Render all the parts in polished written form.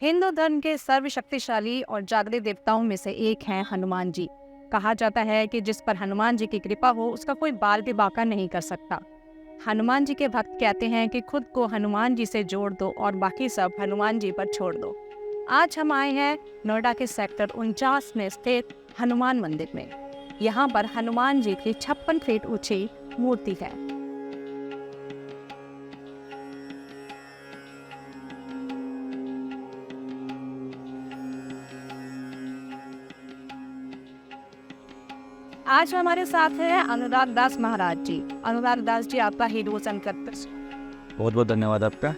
हिंदू धर्म के सर्वशक्तिशाली और जागृत देवताओं में से एक हैं हनुमान जी। कहा जाता है कि जिस पर हनुमान जी की कृपा हो उसका कोई बाल भी बांका नहीं कर सकता। हनुमान जी के भक्त कहते हैं कि खुद को हनुमान जी से जोड़ दो और बाकी सब हनुमान जी पर छोड़ दो। आज हम आए हैं नोएडा के सेक्टर 49 में स्थित हनुमान मंदिर में। यहाँ पर हनुमान जी की 56 फीट ऊंची मूर्ति है। आज हमारे साथ हैं अनुराग दास महाराज जी। अनुराग दास जी, आपका हिंदू संकल्प। बहुत बहुत धन्यवाद आपका।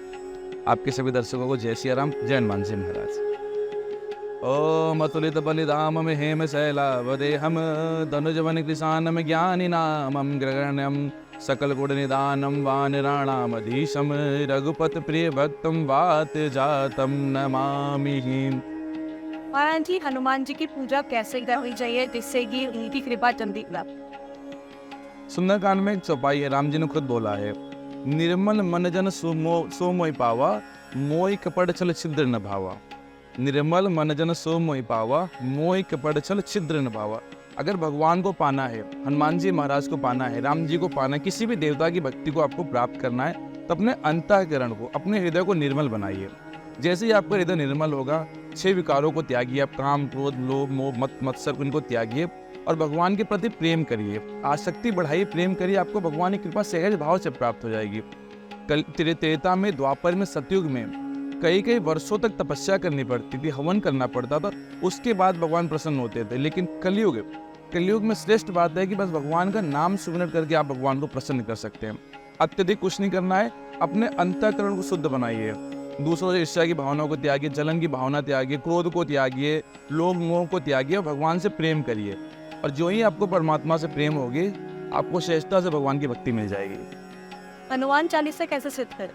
आपके सभी दर्शकों को जय सिया राम, जय हनुमान जी महाराज। ओम अतुलित बलिधाम हेम शैलावदेहम धनुजवन कृशानम ज्ञानी नामम ग्रगण्यम सकल गुण निदानम वानराणामधीशम रघुपत प्रिय भक्तम वात जातम नमामि। महाराज जी, हनुमान जी की पूजा कैसे करनी चाहिए जिससे कि उनकी कृपा जल्दी प्राप्त? सुंदरकांड में एक चौपाई है, राम जी ने खुद बोला है, निर्मल मन जन सोमोय पावा मोय कपड़ छल छिद्र न भावा। निर्मल मन जन सोमोय पावा मोय कपड़ छल छिद्र न भावा। अगर भगवान को पाना है, हनुमान जी महाराज को पाना है, राम जी को पाना है, किसी भी देवता की भक्ति को आपको प्राप्त करना है, तो अपने अंतःकरण को, अपने हृदय को निर्मल बनाइए। जैसे ही आपका हृदय निर्मल होगा, 6 विकारों को त्यागिए। आप काम, क्रोध, लोभ, मोह, मत, मत्सर इनको त्यागिए और भगवान के प्रति प्रेम करिए। आसक्ति बढ़ाइए, प्रेम करिए, आपको भगवान की कृपा सहज भाव से प्राप्त हो जाएगी। त्रेता में, द्वापर में, सतयुग में कई वर्षों तक तपस्या करनी पड़ती थी, हवन करना पड़ता था, उसके बाद भगवान प्रसन्न होते थे। लेकिन कलयुग में श्रेष्ठ बात है कि बस भगवान का नाम सुमिरन करके आप भगवान को प्रसन्न कर सकते हैं। अत्यधिक कुछ नहीं करना है, अपने अंतःकरण को शुद्ध बनाइए। दूसरों से ईर्ष्या की भावनाओं को त्यागिए, जलन की भावना त्यागिए, क्रोध को त्यागिए, लोभ मोह को त्यागिए और भगवान से प्रेम करिए। और जो ही आपको परमात्मा से प्रेम होगी, आपको सहजता से भगवान की भक्ति मिल जाएगी। हनुमान चालीसा कैसे सिद्ध करें?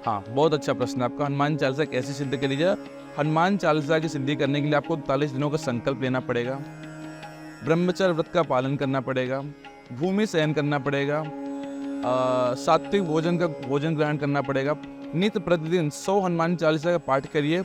हाँ, बहुत अच्छा प्रश्न आपका। हनुमान चालीसा कैसे सिद्ध करी जाए? हनुमान चालीसा की सिद्धि करने के लिए आपको 43 दिनों का संकल्प लेना पड़ेगा, ब्रह्मचर्य व्रत का पालन करना पड़ेगा, भूमि शयन करना पड़ेगा, सात्विक भोजन ग्रहण करना पड़ेगा। नित्य प्रतिदिन 100 हनुमान चालीसा का पाठ करिए।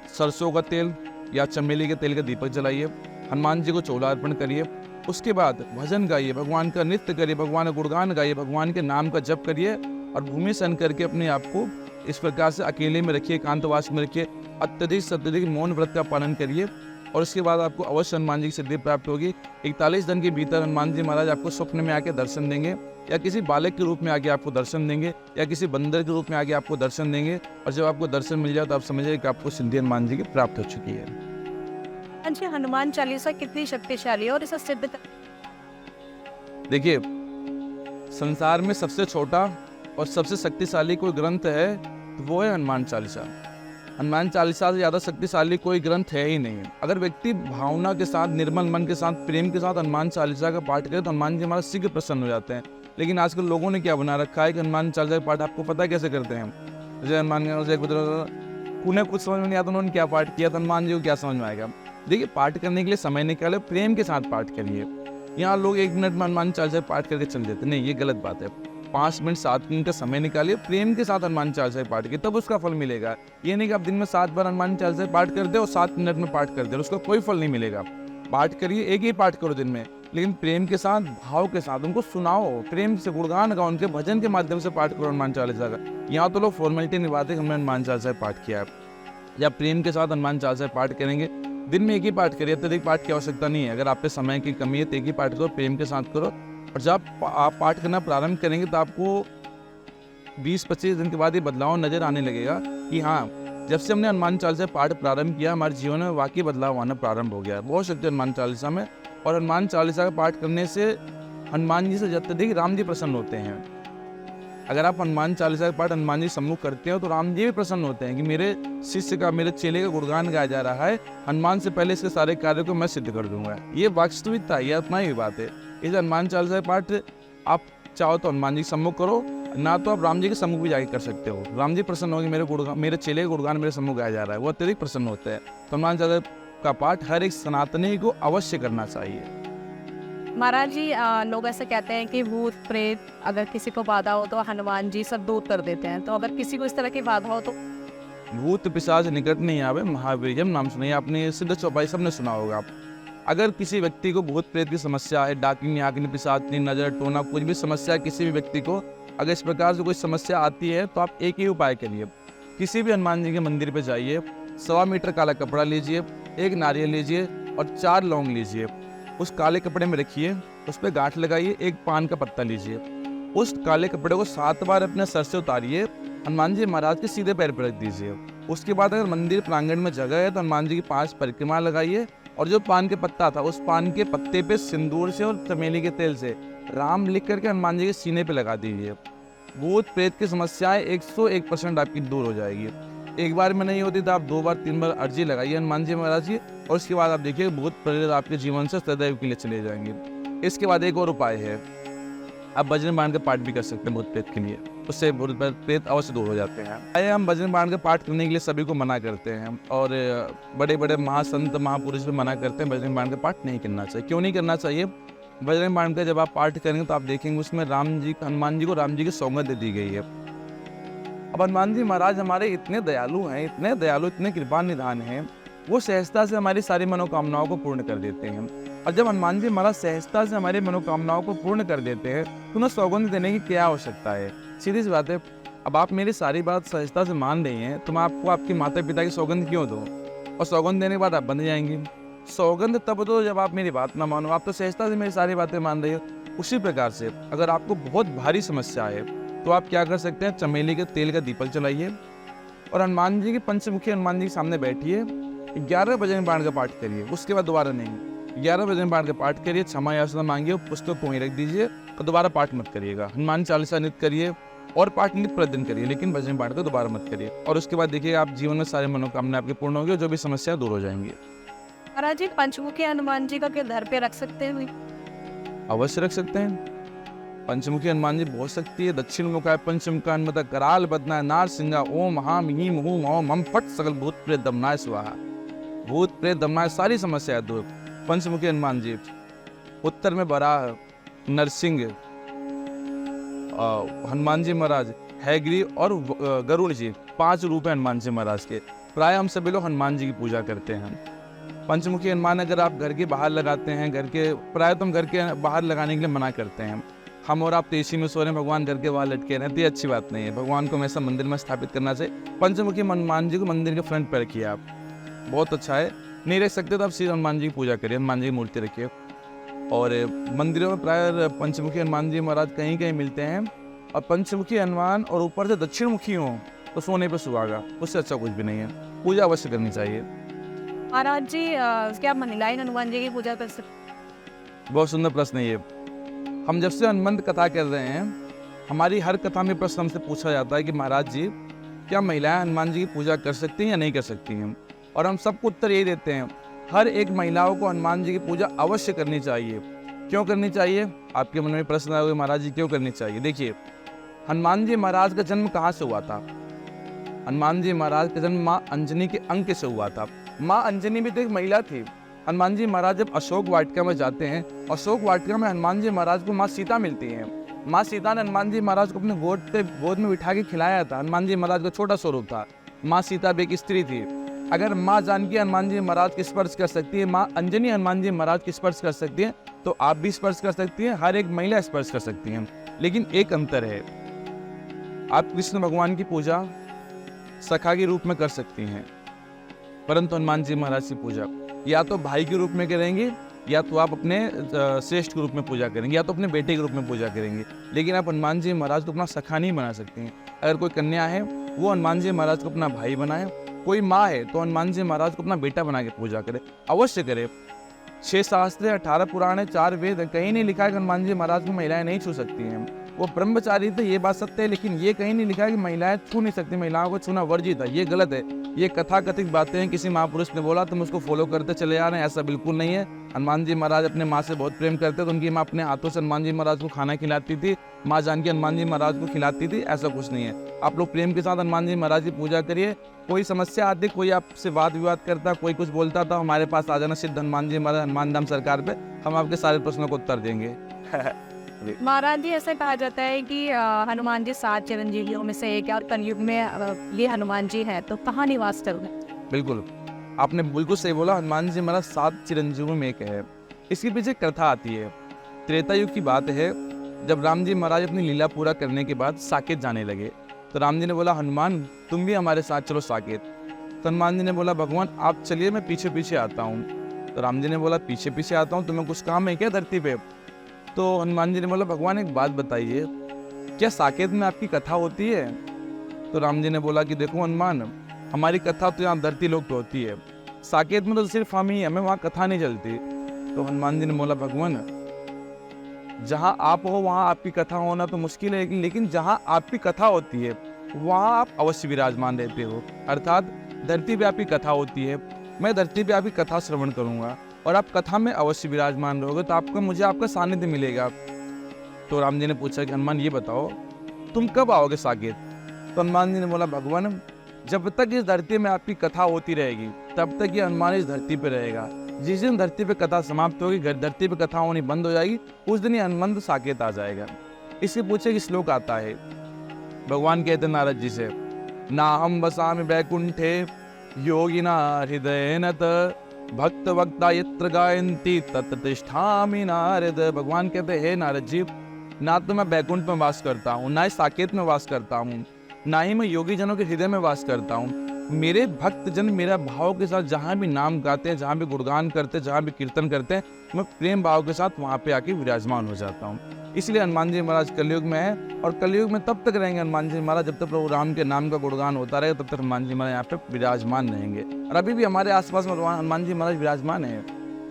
सरसों का तेल या चमेली के तेल का दीपक जलाइए, हनुमान जी को चोला अर्पण करिए। उसके बाद भजन गाइए, भगवान का नृत्य करिए, भगवान का गुणगान गाइए, भगवान के नाम का जप करिए और भूमि शयन करके अपने आप को इस प्रकार से अकेले में रखिए, एकांतवास में रखिए। अत्यधिक से अत्यधिक मौन व्रत का पालन करिए और उसके बाद आपको अवश्य हनुमान जी की सिद्धि प्राप्त होगी। 41 दिन के भीतर हनुमान जी महाराज आपको स्वप्न में आके दर्शन देंगे, या किसी बालक के रूप में आके आपको दर्शन देंगे, या किसी बंदर के रूप में आके आपको दर्शन देंगे। और जब आपको दर्शन मिल जाए तो आप समझिए कि आपको सिद्धि हनुमान जी की प्राप्त हो चुकी है। अच्छा, हनुमान चालीसा कितनी शक्तिशाली है और इसे सिद्ध देखिए, संसार में सबसे छोटा और सबसे शक्तिशाली कोई ग्रंथ है तो वो है हनुमान चालीसा। हनुमान चालीसा से ज़्यादा शक्तिशाली कोई ग्रंथ है ही नहीं। अगर व्यक्ति भावना के साथ, निर्मल मन के साथ, प्रेम के साथ हनुमान चालीसा का पाठ करे तो हनुमान जी हमारा शीघ्र प्रसन्न हो जाते हैं। लेकिन आजकल लोगों ने क्या बना रखा है कि हनुमान चालीसा का पाठ आपको पता है कैसे करते हैं? जैसे हनुमान उन्हें कुछ समझ में नहीं आता, उन्होंने क्या पाठ किया, तो हनुमान जी को क्या समझ में आएगा? देखिए, पाठ करने के लिए समय निकाले, प्रेम के साथ पाठ करिए। यहाँ लोग 1 मिनट में हनुमान चालीसा पाठ करके चल देते, नहीं, ये गलत बात है। 5 मिनट 7 मिनट का समय निकालिए, प्रेम के साथ हनुमान चालीसा पाठ कीजिए, तब उसका फल मिलेगा। ये नहीं कि आप दिन में 7 बार हनुमान चालीसा पाठ कर दे और 7 मिनट में पाठ कर दे, उसका कोई फल नहीं मिलेगा। पाठ करिए, एक ही पाठ करो दिन में, लेकिन प्रेम के साथ, भाव के साथ उनको सुनाओ, प्रेम से गुणगान गाओ, उनके भजन के माध्यम से पाठ करो हनुमान चालीसा का। यहाँ तो लोग फॉर्मेलिटी निभाते हमने हनुमान चालीसा पाठ किया है। या प्रेम के साथ हनुमान चालीसा पाठ करेंगे, दिन में एक ही पाठ करिए, अत्यधिक पाठ की आवश्यकता नहीं है। अगर आप पे समय की कमी है तो एक ही पाठ करो, प्रेम के साथ करो। और जब आप पाठ करना प्रारंभ करेंगे तो आपको 20-25 दिन के बाद ये बदलाव नजर आने लगेगा कि हाँ, जब से हमने हनुमान चालीसा पाठ प्रारंभ किया, हमारे जीवन में वाकई बदलाव आना प्रारंभ हो गया। बहुत शक्ति हनुमान चालीसा में। और हनुमान चालीसा का पाठ करने से हनुमान जी से अत्यधिक राम जी प्रसन्न होते हैं। अगर आप हनुमान चालीसा का पाठ हनुमान जी सम्मुख करते हो तो राम जी भी प्रसन्न होते हैं कि मेरे शिष्य का, मेरे चेले का गुणगान गाया जा रहा है, हनुमान से पहले इसके सारे कार्यों को मैं सिद्ध कर दूंगा। ये वास्तविकता, ये अपना ही बात है। इस हनुमान चालीसा पाठ आप चाहो तो हनुमान जी के सम्मुख करो, ना तो आप राम जी के सम्मुख भी जाके कर सकते हो। राम जी प्रसन्न होंगे, मेरे चेले का गुणगान मेरे सम्मुख गाया जा रहा है, वो अत्यधिक प्रसन्न होते हैं। तो हनुमान चालीसा का पाठ हर एक सनातनी को अवश्य करना चाहिए। महाराज जी, लोग ऐसे कहते हैं कि भूत प्रेत अगर किसी को बाधा हो तो हनुमान जी सब दूर कर देते हैं, तो अगर किसी को इस तरह की बाधा हो तो? भूत पिशाच निकट नहीं आवे महावीर नाम सुनिए, आपने सिद्ध चौपाई सबने सुना होगा आप। अगर किसी व्यक्ति को भूत प्रेत की समस्या है, डाकिनी आकिनी पिशाचनी नजर टोना कुछ भी समस्या है, किसी भी व्यक्ति को अगर इस प्रकार से कोई समस्या आती है तो आप एक ही उपाय करिए, किसी भी हनुमान जी के मंदिर पे जाइए, 1.25 मीटर काला कपड़ा लीजिए, 1 नारियल लीजिए और 4 लौंग लीजिए, उस काले कपड़े में रखिए, उस पर गांठ लगाइए, 1 पान का पत्ता लीजिए, उस काले कपड़े को 7 बार अपने सर से उतारिए, हनुमान जी महाराज के सीधे पैर पर रख दीजिए। उसके बाद अगर मंदिर प्रांगण में जगह है तो हनुमान जी की 5 परिक्रमा लगाइए और जो पान के पत्ता था उस पान के पत्ते पे सिंदूर से और चमेली के तेल से राम लिख करके हनुमान जी के सीने पे लगा दीजिए। भूत प्रेत की समस्याएं 101% आपकी दूर हो जाएगी। एक बार में नहीं होती तो आप 2 बार 3 बार अर्जी लगाइए हनुमान जी महाराज की, और उसके बाद आप देखिए भूत प्रेत आपके जीवन से सदैव के लिए चले जाएंगे। इसके बाद एक और उपाय है, आप बजरंग बाण का पाठ भी कर सकते हैं भूत प्रेत के लिए, उससे भूत प्रेत अवश्य दूर हो जाते हैं। आइए हम बजरंग बाण का पाठ करने के लिए सभी को मना करते हैं, और बड़े बड़े महासंत महापुरुष भी मना करते हैं बजरंग बाण का पाठ नहीं करना चाहिए। क्यों नहीं करना चाहिए? बजरंग बाण का जब आप पाठ करेंगे तो आप देखेंगे उसमें हनुमान जी को राम जी की सौगंध दे दी गई है। अब हनुमान जी महाराज हमारे इतने दयालु हैं, इतने दयालु, इतने कृपा निधान हैं, वो सहजता से हमारी सारी मनोकामनाओं को पूर्ण कर देते हैं। और जब हनुमान जी महाराज सहजता से हमारी मनोकामनाओं को पूर्ण कर देते हैं तो उन्हें सौगंध देने की क्या आवश्यकता है? सीधी सी बात है, अब आप मेरी सारी बात सहजता से मान रही हैं तो मैं आपको आपके माता पिता की सौगंध क्यों दूँ? और सौगंध देने के बाद आप बन जाएंगी। सौगंध तब दो जब आप मेरी बात ना मानो, आप तो सहजता से मेरी सारी बातें मान रही हो। उसी प्रकार से अगर आपको बहुत भारी समस्या है तो आप क्या कर सकते हैं, चमेली के तेल का दीपक जलाइए और हनुमान जी के पंचमुखी हनुमान जी के सामने बैठिए, 11 बजरंग बाण का पाठ करिए। उसके बाद दोबारा नहीं, 11 बजरंग बाण का पाठ करिए, क्षमा याचना मांगिए, पुस्तक को वहीं रख दीजिए और दोबारा पाठ मत करिएगा। हनुमान चालीसा नित्य करिए और पाठ नित्य प्रतिदिन करिए, लेकिन बजरंग बाण को दोबारा मत करिए। और उसके बाद देखिए आप जीवन में सारे मनोकामना आपके पूर्ण होंगे, जो भी समस्या दूर हो जाएंगी। महाराज जी, पंचमुखी हनुमान जी का क्या घर पे रख सकते हैं? अवश्य रख सकते हैं। पंचमुखी हनुमान जी बहुत शक्ति है। दक्षिण मुखाय पंचमुखान्वित कराल बदनाय नार सिंहा ओम हाम हीम हूम ओम हम फट सकल भूत प्रेत दमनाय स्वाहा। भूत प्रेत दमनाय सारी समस्या दूर। पंचमुखी हनुमान जी। उत्तर में बराह, नरसिंह, हनुमान जी महाराज, हैग्री और गरुड़ जी, 5 रूप हैं हनुमान जी महाराज के। प्राय हम सभी लोग हनुमान जी की पूजा करते हैं। पंचमुखी हनुमान अगर आप घर के बाहर लगाते हैं, प्राय तो हम घर के बाहर लगाने के लिए मना करते हैं। हम और आप तेजी में सो रहे हैं, भगवान घर के बाहर लटके रहते हैं, अच्छी बात नहीं है। भगवान को हमेशा मंदिर में स्थापित करना चाहिए। पंचमुखी हनुमान जी को मंदिर के फ्रंट पर रखिए आप, बहुत अच्छा है। नहीं रख सकते तो आप सीधे हनुमान जी की पूजा करिए, हनुमान जी की मूर्ति रखिए। और मंदिरों में प्राय पंचमुखी हनुमान जी महाराज कहीं कहीं मिलते हैं। और पंचमुखी हनुमान और ऊपर से दक्षिण मुखी हो तो सोने पर सुहागा, उससे अच्छा कुछ भी नहीं है। पूजा अवश्य करनी चाहिए। महाराज जी, क्या महिलाएं हनुमान जी की पूजा कर सकते? बहुत सुंदर प्रश्न है ये। हम जब से हनुमंत कथा कर रहे हैं, हमारी हर कथा में प्रश्न हमसे पूछा जाता है कि महाराज जी, क्या महिलाएं हनुमान जी की पूजा कर सकती हैं या नहीं कर सकती हैं? और हम सबको उत्तर यही देते हैं, हर एक महिलाओं को हनुमान जी की पूजा अवश्य करनी चाहिए। क्यों करनी चाहिए? आपके मन में प्रश्न आए महाराज जी क्यों करनी चाहिए? देखिए, हनुमान जी महाराज का जन्म कहाँ से हुआ था? हनुमान जी महाराज का जन्म माँ अंजनी के अंक से हुआ था। माँ अंजनी भी तो एक महिला थी। हनुमान जी महाराज जब अशोक वाटिका में जाते हैं, अशोक वाटिका में हनुमान जी महाराज को माँ सीता मिलती हैं। माँ सीता ने हनुमान जी महाराज को अपने गोद में बिठा के खिलाया था। हनुमान जी महाराज का छोटा स्वरूप था। माँ सीता भी एक स्त्री थी। अगर माँ जानकी हनुमान जी महाराज की स्पर्श कर सकती है, माँ अंजनी हनुमान जी महाराज की स्पर्श कर सकती है, तो आप भी स्पर्श कर सकती हैं, हर एक महिला स्पर्श कर सकती हैं। लेकिन एक अंतर है, आप कृष्ण भगवान की पूजा सखा के रूप में कर सकती हैं, परंतु हनुमान जी महाराज की पूजा या तो भाई के रूप में करेंगे, या तो आप अपने श्रेष्ठ के रूप में पूजा करेंगे, या तो अपने बेटे के रूप में पूजा करेंगे। लेकिन आप हनुमान जी महाराज को अपना सखा नहीं बना सकती हैं। अगर कोई कन्या है वो हनुमान जी महाराज को अपना भाई बनाए, कोई माँ है तो हनुमान जी महाराज को अपना बेटा बना के पूजा करे, अवश्य करे। 6 शास्त्र, 18 पुराण, 4 वेद, कहीं नहीं लिखा है कि हनुमान जी महाराज को महिलाएं नहीं छू सकती हैं। वो ब्रह्मचारी थे, ये बात सत्य है, लेकिन ये कहीं नहीं लिखा है कि महिलाएं छू नहीं सकती, महिलाओं को छूना वर्जित है। ये गलत है। ये कथा कथित बातें हैं, किसी महापुरुष ने बोला तुम उसको फॉलो करते चले आ रहे हैं, ऐसा बिल्कुल नहीं है। हनुमान जी महाराज अपने माँ से बहुत प्रेम करते थे, उनकी माँ अपने हाथों से हनुमान जी महाराज को खाना खिलाती थी, माँ जानकी हनुमान जी महाराज को खिलाती थी, ऐसा कुछ नहीं है। आप लोग प्रेम के साथ हनुमान जी महाराज की पूजा करिए। कोई समस्या आती, कोई आपसे वाद विवाद करता, कोई कुछ बोलता था, हमारे पास आ जाना सिद्ध हनुमान जी महाराज हनुमान धाम सरकार पे, हम आपके सारे प्रश्नों को उत्तर देंगे। महाराज जी, ऐसा कहा जाता है कि हनुमान जी 7 चिरंजीवियों में से एक है और कलयुग में ये हनुमान जी हैं, तो कहाँ निवास कर रहे हैं? बिल्कुल, आपने बिल्कुल सही बोला। हनुमान जी महाराज 7 चिरंजीवियों में एक है। इसके पीछे एक कथा आती है। त्रेता युग की बात है, जब राम जी महाराज अपनी लीला पूरा करने के बाद साकेत जाने लगे, तो राम जी ने बोला, हनुमान तुम भी हमारे साथ चलो साकेत। तो हनुमान जी ने बोला, भगवान आप चलिए, मैं पीछे पीछे आता हूँ। तो राम जी ने बोला, पीछे पीछे आता हूँ, तुम्हें कुछ काम है क्या धरती पे? तो हनुमान जी ने बोला, भगवान एक बात बताइए, क्या साकेत में आपकी कथा होती है? तो राम जी ने बोला कि देखो हनुमान, हमारी कथा तो यहाँ धरती लोक पे होती है, साकेत में तो सिर्फ हम ही, हमें वहाँ कथा नहीं चलती। तो हनुमान जी ने बोला, भगवान जहाँ आप हो वहाँ आपकी कथा होना तो मुश्किल है, लेकिन जहाँ आपकी कथा होती है वहाँ आप अवश्य विराजमान रहते हो। अर्थात धरती पे आपकी कथा होती है, मैं धरती पे आपकी कथा श्रवण करूँगा और आप कथा में अवश्य विराजमान रहोगे, तो आपको मुझे आपका सानिध्य मिलेगा। तो राम जी ने पूछा कि हनुमान ये बताओ तुम कब आओगे साकेत? तो हनुमान जी ने बोला, भगवान जब तक इस धरती में आपकी कथा होती रहेगी तब तक ये हनुमान इस धरती पे रहेगा। जिस दिन धरती पे कथा समाप्त होगी, धरती पे कथा होनी बंद हो जाएगी, उस दिन ये हनुमंत साकेत आ जाएगा। इसके पूछे कि श्लोक आता है, भगवान कहते नारद जी से, ना हम बसामि बैकुंठे योगिना हृदय नत भक्त वक्ता यत्र गायन्ति तत्र तिष्ठामि नारद। भगवान कहते हे नारद जी, ना तो मैं बैकुंठ में वास करता हूँ, ना ही साकेत में वास करता हूँ, ना ही मैं योगी जनों के हृदय में वास करता हूँ। मेरे भक्त जन मेरा भाव के साथ जहाँ भी नाम गाते हैं, जहाँ भी गुणगान करते हैं, जहाँ भी कीर्तन करते हैं, मैं प्रेम भाव के साथ वहाँ पे आके विराजमान हो जाता हूँ। इसलिए हनुमान जी महाराज कलयुग में है और कलयुग में तब तक रहेंगे हनुमान जी महाराज जब तक प्रभु राम के नाम का गुणगान होता रहेगा, तब तक हनुमान जी महाराज यहाँ पे विराजमान रहेंगे। और अभी भी हमारे आसपास में हनुमान जी महाराज विराजमान है।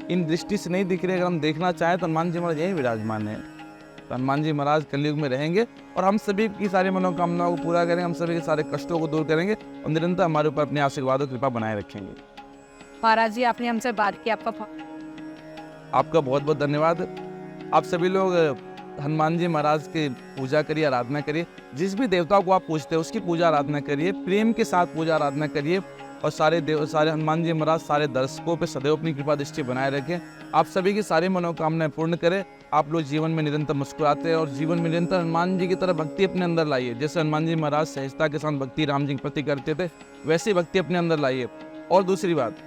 इन दृष्टि से नहीं दिख रहे, अगर हम देखना चाहें तो हनुमान जी महाराज यही विराजमान है। तो हनुमान जी महाराज कलयुग में रहेंगे और हम सभी की सारी मनोकामनाओं को पूरा करेंगे, हम सभी के सारे कष्टों को दूर करेंगे और निरंतर हमारे ऊपर अपने आशीर्वाद और कृपा बनाए रखेंगे। महाराज जी, आपने हमसे बात की, आपका बहुत बहुत धन्यवाद। आप सभी लोग हनुमान जी महाराज की पूजा करिए, आराधना करिए। जिस भी देवता को आप पूजते हैं उसकी पूजा आराधना करिए, प्रेम के साथ पूजा आराधना करिए और सारे हनुमान जी महाराज सारे दर्शकों पे सदैव अपनी कृपा दृष्टि बनाए रखें। आप सभी की सारी मनोकामनाएं पूर्ण करें। आप लोग जीवन में निरंतर मुस्कुराते हैं और जीवन में निरंतर हनुमान जी की तरह भक्ति अपने अंदर लाइए। जैसे हनुमान जी महाराज सहजता के साथ भक्ति राम जी के प्रति करते थे, वैसी भक्ति अपने अंदर लाइए। और दूसरी बात,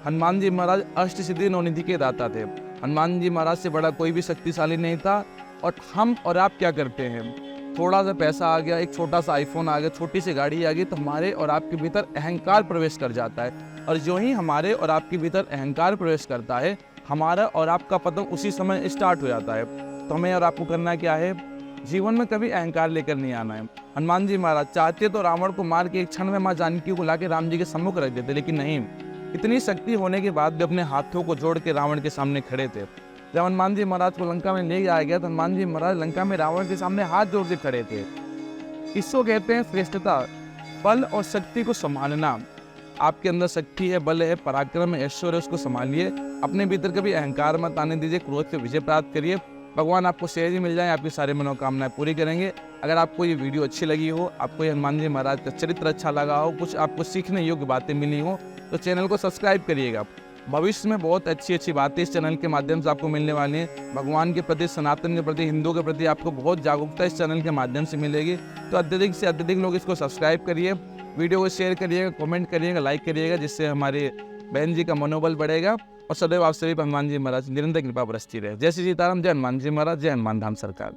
हनुमान जी महाराज अष्ट सिद्धि नवनिधि के दाता थे। हनुमान जी महाराज से बड़ा कोई भी शक्तिशाली नहीं था। और हम और आप क्या करते हैं, थोड़ा सा पैसा आ गया, एक छोटा सा आईफोन आ गया, छोटी सी गाड़ी आ गई, तो हमारे और आपके भीतर अहंकार प्रवेश कर जाता है। और जो ही हमारे और आपके भीतर अहंकार प्रवेश करता है, हमारा और आपका पतन उसी समय स्टार्ट हो जाता है। तो हमें और आपको करना क्या है, जीवन में कभी अहंकार लेकर नहीं आना है। हनुमान जी महाराज चाहते तो रावण को मार के एक क्षण में माँ जानकी को लाके राम जी के सम्मुख रख देते, लेकिन नहीं, इतनी शक्ति होने के बाद भी अपने हाथों को जोड़ के रावण के सामने खड़े थे। जब हनुमान जी महाराज को लंका में ले जाया गया तो हनुमान जी महाराज लंका में रावण के सामने हाथ जोड़ के खड़े थे। इसको कहते हैं श्रेष्ठता, बल और शक्ति को संभालना। आपके अंदर शक्ति है, बल है, पराक्रम है, ऐश्वर्य है, उसको संभालिए। अपने भीतर कभी अहंकार मत आने दीजिए, क्रोध से विजय प्राप्त करिए। भगवान आपको सहज ही मिल जाए, आपकी सारी मनोकामनाएं पूरी करेंगे। अगर आपको ये वीडियो अच्छी लगी हो, आपको ये हनुमान जी महाराज का चरित्र अच्छा लगा हो, कुछ आपको सीखने योग्य बातें मिली हो, तो चैनल को सब्सक्राइब करिएगा। भविष्य में बहुत अच्छी अच्छी बातें इस चैनल के माध्यम से आपको मिलने वाली हैं। भगवान के प्रति, सनातन के प्रति, हिंदू के प्रति आपको बहुत जागरूकता इस चैनल के माध्यम से मिलेगी। तो अत्यधिक से अत्यधिक लोग इसको सब्सक्राइब करिए, वीडियो को शेयर करिएगा, कमेंट करिएगा, लाइक करिएगा, जिससे हमारे बहन जी का मनोबल बढ़ेगा और सदैव आप सभी पर हनुमान जी महाराज निरंतर कृपा बरसती रहे। जय श्री सीताराम, जय हनुमान जी महाराज, जय हनुमान धाम सरकार।